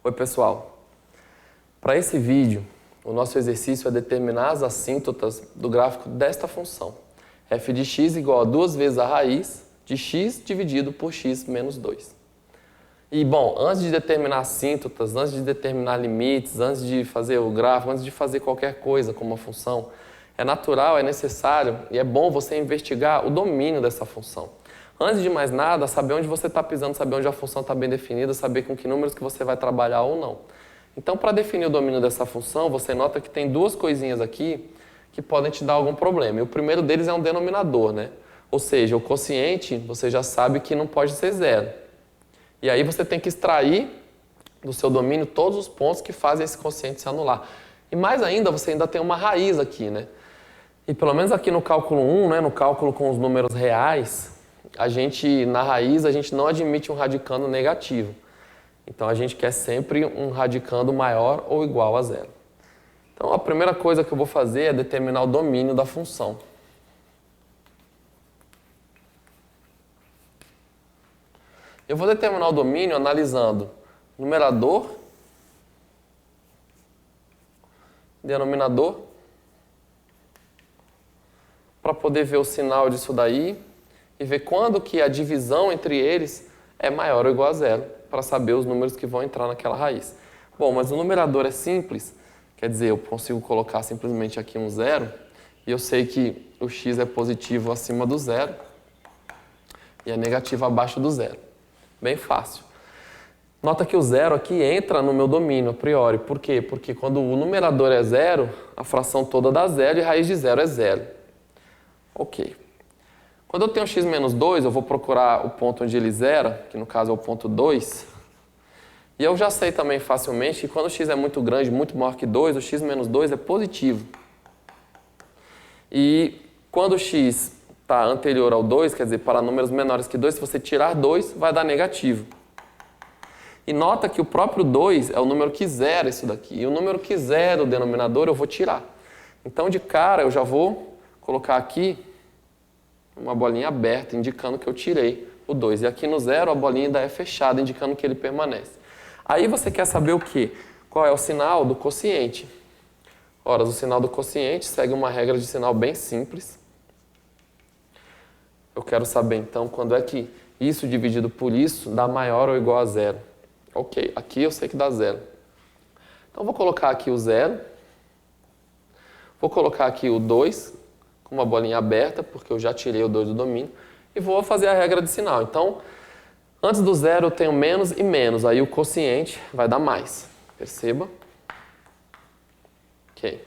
Oi, pessoal. Para esse vídeo, o nosso exercício é determinar as assíntotas do gráfico desta função. f de x igual a 2 vezes a raiz de x dividido por x menos 2. E, bom, antes de determinar assíntotas, antes de determinar limites, antes de fazer o gráfico, antes de fazer qualquer coisa com uma função, é natural, é necessário e é bom você investigar o domínio dessa função. Antes de mais nada, saber onde você está pisando, saber onde a função está bem definida, saber com que números que você vai trabalhar ou não. Então, para definir o domínio dessa função, você nota que tem duas coisinhas aqui que podem te dar algum problema. E o primeiro deles é um denominador, né? Ou seja, o quociente, você já sabe que não pode ser zero. E aí você tem que extrair do seu domínio todos os pontos que fazem esse quociente se anular. E mais ainda, você ainda tem uma raiz aqui, né? E pelo menos aqui no cálculo 1, né, no cálculo com os números reais, na raiz, a gente não admite um radicando negativo. Então, a gente quer sempre um radicando maior ou igual a zero. Então, a primeira coisa que eu vou fazer é determinar o domínio da função. Eu vou determinar o domínio analisando numerador, denominador, para poder ver o sinal disso daí e ver quando que a divisão entre eles é maior ou igual a zero, para saber os números que vão entrar naquela raiz. Bom, mas o numerador é simples, quer dizer, eu consigo colocar simplesmente aqui um zero, e eu sei que o x é positivo acima do zero e é negativo abaixo do zero. Bem fácil. Nota que o zero aqui entra no meu domínio a priori. Por quê? Porque quando o numerador é zero, a fração toda dá zero e raiz de zero é zero. Ok. Quando eu tenho x menos 2, eu vou procurar o ponto onde ele zera, que no caso é o ponto 2. E eu já sei também facilmente que quando o x é muito grande, muito maior que 2, o x menos 2 é positivo. E quando o x está anterior ao 2, quer dizer, para números menores que 2, se você tirar 2, vai dar negativo. E nota que o próprio 2 é o número que zera isso daqui. E o número que zera o denominador eu vou tirar. Então, de cara, eu já vou colocar aqui uma bolinha aberta, indicando que eu tirei o 2. E aqui no zero, a bolinha ainda é fechada, indicando que ele permanece. Aí você quer saber o quê? Qual é o sinal do quociente? Ora, o sinal do quociente segue uma regra de sinal bem simples. Eu quero saber, então, quando é que isso dividido por isso dá maior ou igual a zero. Ok, aqui eu sei que dá zero. Então, vou colocar aqui o zero. Vou colocar aqui o 2, com uma bolinha aberta, porque eu já tirei o 2 do domínio. E vou fazer a regra de sinal. Então, antes do zero eu tenho menos e menos. Aí o quociente vai dar mais. Perceba? Ok.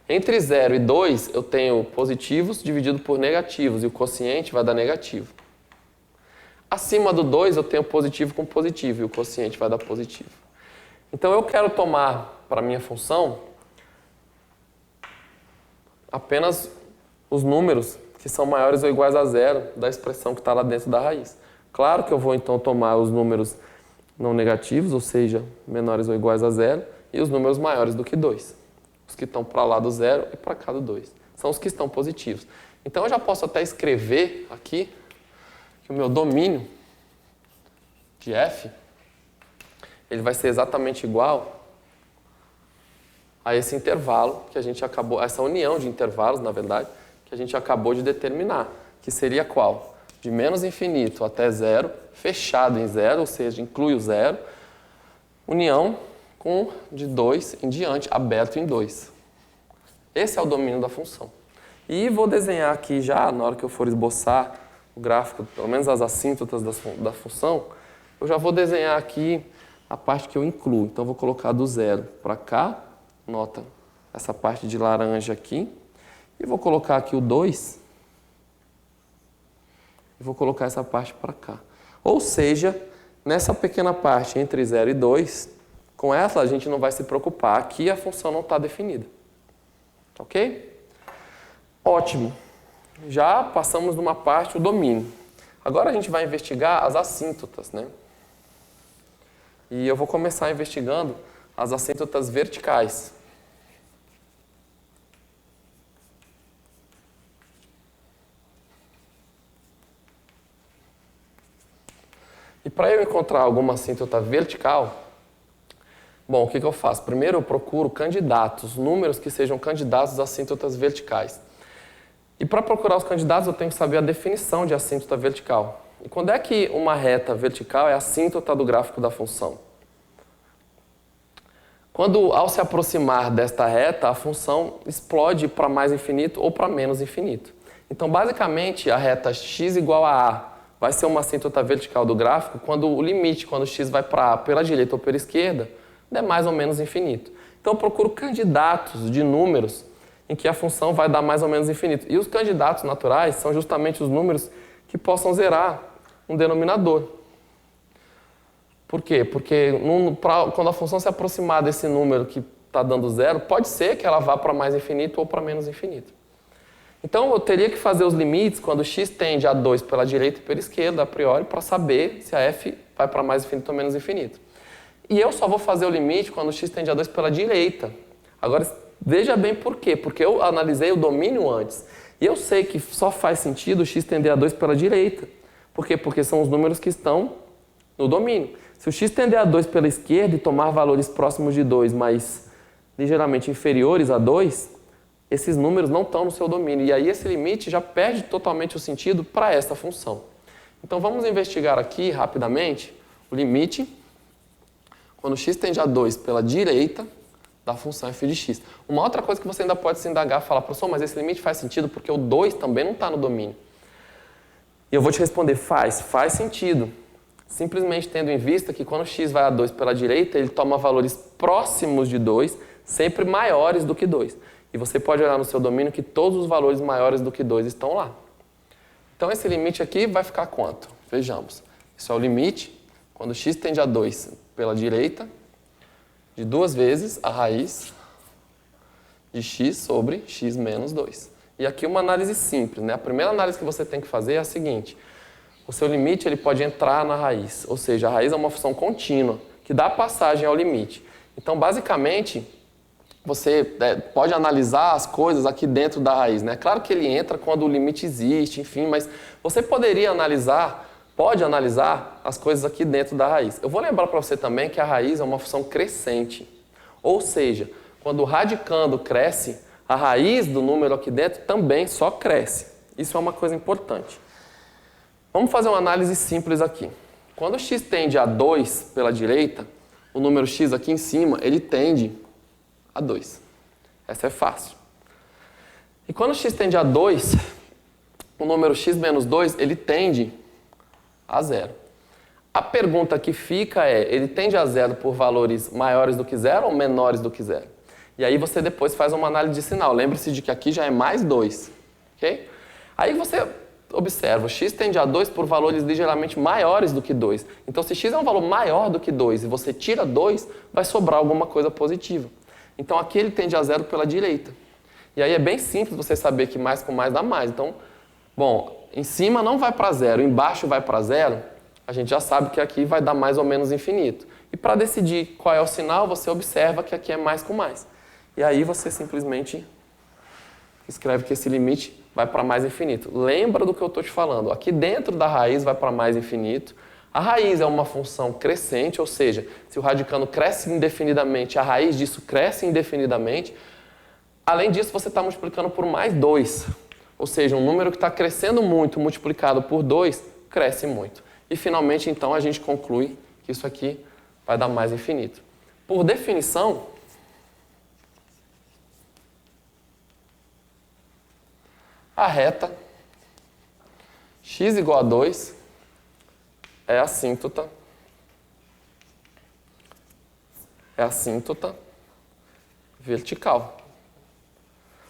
Entre 0 e 2, eu tenho positivos dividido por negativos, e o quociente vai dar negativo. Acima do 2, eu tenho positivo com positivo, e o quociente vai dar positivo. Então, eu quero tomar, para a minha função, apenas os números que são maiores ou iguais a zero da expressão que está lá dentro da raiz. Claro que eu vou, então, tomar os números não negativos, ou seja, menores ou iguais a zero, e os números maiores do que 2. Os que estão para lá do zero e para cá do 2. São os que estão positivos. Então, eu já posso até escrever aqui que o meu domínio de f ele vai ser exatamente igual a esse intervalo que a gente acabou, essa união de intervalos, na verdade, que a gente acabou de determinar, que seria qual? De menos infinito até zero, fechado em zero, ou seja, inclui o zero, união com de 2 em diante, aberto em 2. Esse é o domínio da função. E vou desenhar aqui já, na hora que eu for esboçar o gráfico, pelo menos as assíntotas da função, eu já vou desenhar aqui a parte que eu incluo. Então, eu vou colocar do zero para cá, nota essa parte de laranja aqui, e vou colocar aqui o 2, e vou colocar essa parte para cá. Ou seja, nessa pequena parte entre 0 e 2, com essa a gente não vai se preocupar. Aqui a função não está definida. Ok? Ótimo. Já passamos numa parte, o domínio. Agora a gente vai investigar as assíntotas, né? E eu vou começar investigando as assíntotas verticais. E para eu encontrar alguma assíntota vertical, Bom, o que eu faço? Primeiro eu procuro candidatos, números que sejam candidatos a assíntotas verticais. E para procurar os candidatos eu tenho que saber a definição de assíntota vertical. E quando é que uma reta vertical é a assíntota do gráfico da função? Quando, ao se aproximar desta reta, a função explode para mais infinito ou para menos infinito. Então, basicamente, a reta x igual a a vai ser uma assíntota vertical do gráfico quando o limite, quando x vai para a pela direita ou pela esquerda, é mais ou menos infinito. Então, eu procuro candidatos de números em que a função vai dar mais ou menos infinito. E os candidatos naturais são justamente os números que possam zerar um denominador. Por quê? Porque quando a função se aproximar desse número que está dando zero, pode ser que ela vá para mais infinito ou para menos infinito. Então, eu teria que fazer os limites quando x tende a 2 pela direita e pela esquerda, a priori, para saber se a f vai para mais infinito ou menos infinito. E eu só vou fazer o limite quando x tende a 2 pela direita. Agora, veja bem por quê. Porque eu analisei o domínio antes. E eu sei que só faz sentido x tender a 2 pela direita. Por quê? Porque são os números que estão no domínio. Se o x tender a 2 pela esquerda e tomar valores próximos de 2, mas ligeiramente inferiores a 2, esses números não estão no seu domínio. E aí esse limite já perde totalmente o sentido para essa função. Então vamos investigar aqui rapidamente o limite quando x tende a 2 pela direita da função f de x. Uma outra coisa que você ainda pode se indagar, falar, professor, mas esse limite faz sentido porque o 2 também não está no domínio. E eu vou te responder, faz sentido. Simplesmente tendo em vista que quando x vai a 2 pela direita, ele toma valores próximos de 2, sempre maiores do que 2. E você pode olhar no seu domínio que todos os valores maiores do que 2 estão lá. Então esse limite aqui vai ficar quanto? Vejamos. Isso é o limite quando x tende a 2 pela direita, de 2 vezes a raiz de x sobre x menos 2. E aqui uma análise simples, né? A primeira análise que você tem que fazer é a seguinte. O seu limite ele pode entrar na raiz, ou seja, a raiz é uma função contínua, que dá passagem ao limite. Então, basicamente, você pode analisar as coisas aqui dentro da raiz, né? Claro que ele entra quando o limite existe, enfim, mas você pode analisar as coisas aqui dentro da raiz. Eu vou lembrar para você também que a raiz é uma função crescente, ou seja, quando o radicando cresce, a raiz do número aqui dentro também só cresce. Isso é uma coisa importante. Vamos fazer uma análise simples aqui. Quando x tende a 2 pela direita, o número x aqui em cima, ele tende a 2. Essa é fácil. E quando x tende a 2, o número x menos 2, ele tende a 0. A pergunta que fica é, ele tende a 0 por valores maiores do que 0 ou menores do que 0? E aí você depois faz uma análise de sinal. Lembre-se de que aqui já é mais 2. Ok? Aí você observa, x tende a 2 por valores ligeiramente maiores do que 2. Então, se x é um valor maior do que 2 e você tira 2, vai sobrar alguma coisa positiva. Então, aqui ele tende a 0 pela direita. E aí é bem simples você saber que mais com mais dá mais. Então, bom, em cima não vai para 0, embaixo vai para 0, a gente já sabe que aqui vai dar mais ou menos infinito. E para decidir qual é o sinal, você observa que aqui é mais com mais. E aí você simplesmente escreve que esse limite vai para mais infinito. Lembra do que eu estou te falando. Aqui dentro da raiz vai para mais infinito. A raiz é uma função crescente, ou seja, se o radicando cresce indefinidamente, a raiz disso cresce indefinidamente. Além disso, você está multiplicando por mais 2. Ou seja, um número que está crescendo muito, multiplicado por 2, cresce muito. E finalmente, então, a gente conclui que isso aqui vai dar mais infinito. Por definição, a reta x igual a 2 é assíntota vertical.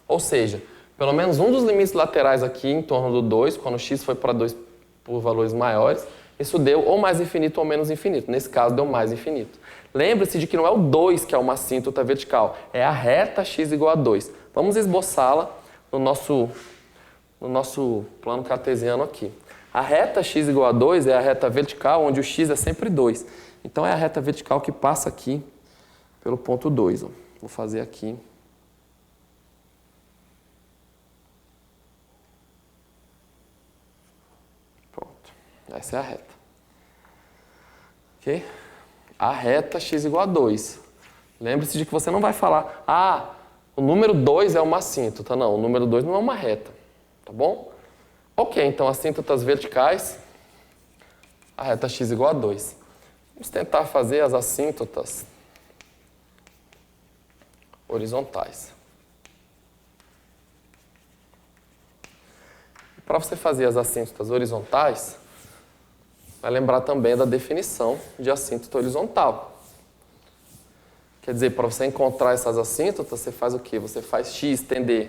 Ou seja, pelo menos um dos limites laterais aqui em torno do 2, quando x foi para 2 por valores maiores, isso deu ou mais infinito ou menos infinito. Nesse caso, deu mais infinito. Lembre-se de que não é o 2 que é uma assíntota vertical, é a reta x igual a 2. Vamos esboçá-la no nosso plano cartesiano aqui. A reta x igual a 2 é a reta vertical, onde o x é sempre 2. Então, é a reta vertical que passa aqui pelo ponto 2. Ó. Vou fazer aqui. Pronto. Essa é a reta. Ok? A reta x igual a 2. Lembre-se de que você não vai falar, o número 2 é uma assíntota. Não, o número 2 não é uma reta, tá bom? Ok, então assíntotas verticais, a reta x igual a 2. Vamos tentar fazer as assíntotas horizontais. Para você fazer as assíntotas horizontais, vai lembrar também da definição de assíntota horizontal. Quer dizer, para você encontrar essas assíntotas, você faz o quê? Você faz x tender,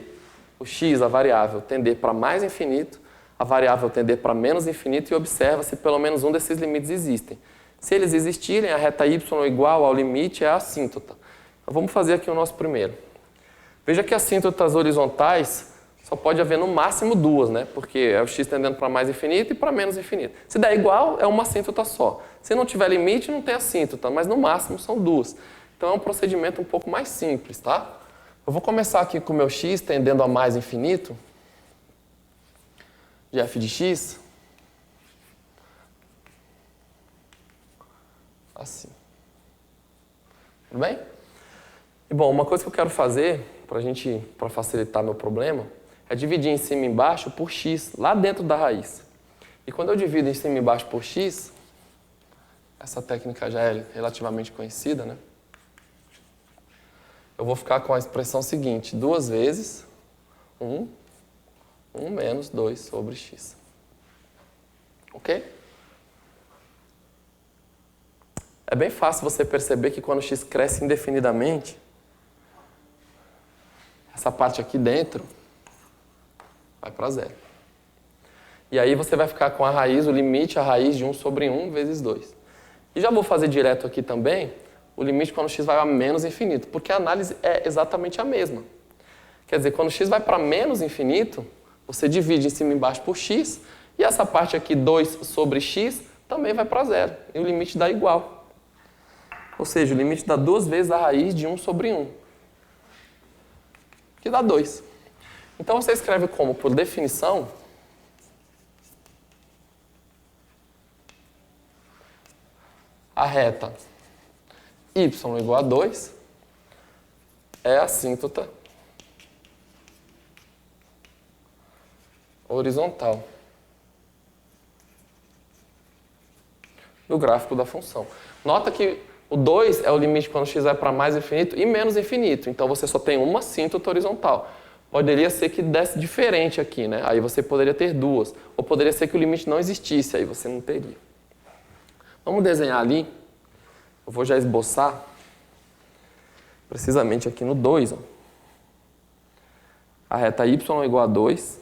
o x, a variável, tender para mais infinito, a variável tender para menos infinito e observa se pelo menos um desses limites existem. Se eles existirem, a reta y igual ao limite é a assíntota. Então, vamos fazer aqui o nosso primeiro. Veja que assíntotas horizontais só pode haver no máximo duas, né? Porque é o x tendendo para mais infinito e para menos infinito. Se der igual, é uma assíntota só. Se não tiver limite, não tem assíntota, mas no máximo são duas. Então é um procedimento um pouco mais simples, tá? Eu vou começar aqui com o meu x tendendo a mais infinito, de f de x, assim. Tudo bem? E bom, uma coisa que eu quero fazer, para facilitar meu problema, é dividir em cima e embaixo por x, lá dentro da raiz. E quando eu divido em cima e embaixo por x, essa técnica já é relativamente conhecida, né? Eu vou ficar com a expressão seguinte, 2 vezes 1 menos 2 sobre x. Ok? É bem fácil você perceber que quando x cresce indefinidamente, essa parte aqui dentro vai para zero. E aí você vai ficar com a raiz, o limite, a raiz de 1 sobre 1 vezes 2. E já vou fazer direto aqui também o limite quando x vai a menos infinito, porque a análise é exatamente a mesma. Quer dizer, quando x vai para menos infinito, você divide em cima e embaixo por x, e essa parte aqui, 2 sobre x, também vai para zero. E o limite dá igual. Ou seja, o limite dá 2 vezes a raiz de 1 sobre 1, que dá 2. Então você escreve como, por definição, a reta y igual a 2 é a assíntota horizontal do gráfico da função. Nota que o 2 é o limite quando x vai para mais infinito e menos infinito. Então você só tem uma assíntota horizontal. Poderia ser que desse diferente aqui, né? Aí você poderia ter duas. Ou poderia ser que o limite não existisse, aí você não teria. Vamos desenhar ali. Eu vou já esboçar, precisamente aqui no 2. Ó. A reta y igual a 2.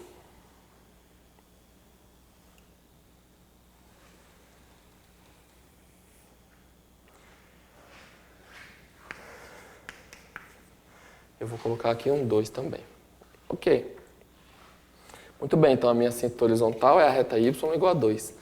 Eu vou colocar aqui um 2 também. Ok. Muito bem, então a minha assíntota horizontal é a reta y igual a 2.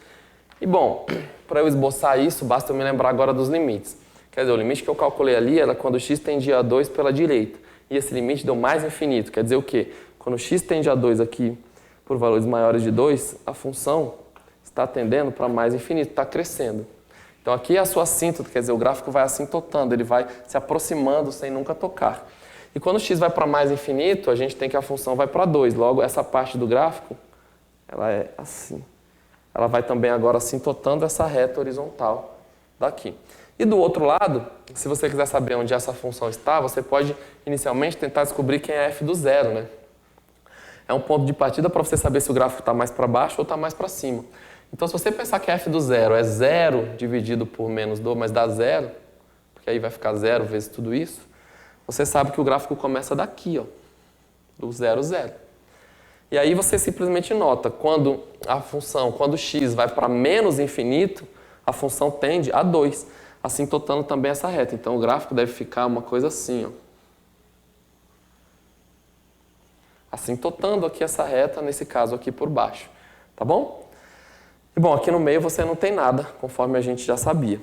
E bom, para eu esboçar isso, basta eu me lembrar agora dos limites. Quer dizer, o limite que eu calculei ali era quando x tendia a 2 pela direita. E esse limite deu mais infinito. Quer dizer o quê? Quando x tende a 2 aqui por valores maiores de 2, a função está tendendo para mais infinito, está crescendo. Então aqui é a sua assíntota, quer dizer, o gráfico vai assintotando, ele vai se aproximando sem nunca tocar. E quando x vai para mais infinito, a gente tem que a função vai para 2. Logo, essa parte do gráfico, ela é assim. Ela vai também agora assintotando essa reta horizontal daqui. E do outro lado, se você quiser saber onde essa função está, você pode inicialmente tentar descobrir quem é f do zero, né? É um ponto de partida para você saber se o gráfico está mais para baixo ou está mais para cima. Então, se você pensar que f do zero é 0 dividido por menos 2, mas dá 0, porque aí vai ficar 0 vezes tudo isso, você sabe que o gráfico começa daqui, ó, do 0, 0. E aí você simplesmente nota, quando x vai para menos infinito, a função tende a 2, assintotando também essa reta. Então o gráfico deve ficar uma coisa assim, ó. Assintotando aqui essa reta, nesse caso aqui por baixo. Tá bom? E bom, aqui no meio você não tem nada, conforme a gente já sabia.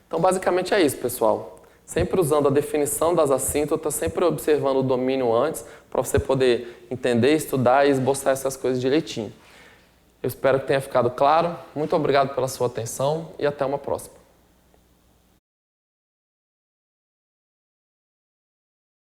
Então basicamente é isso, pessoal. Sempre usando a definição das assíntotas, sempre observando o domínio antes, para você poder entender, estudar e esboçar essas coisas direitinho. Eu espero que tenha ficado claro. Muito obrigado pela sua atenção e até uma próxima.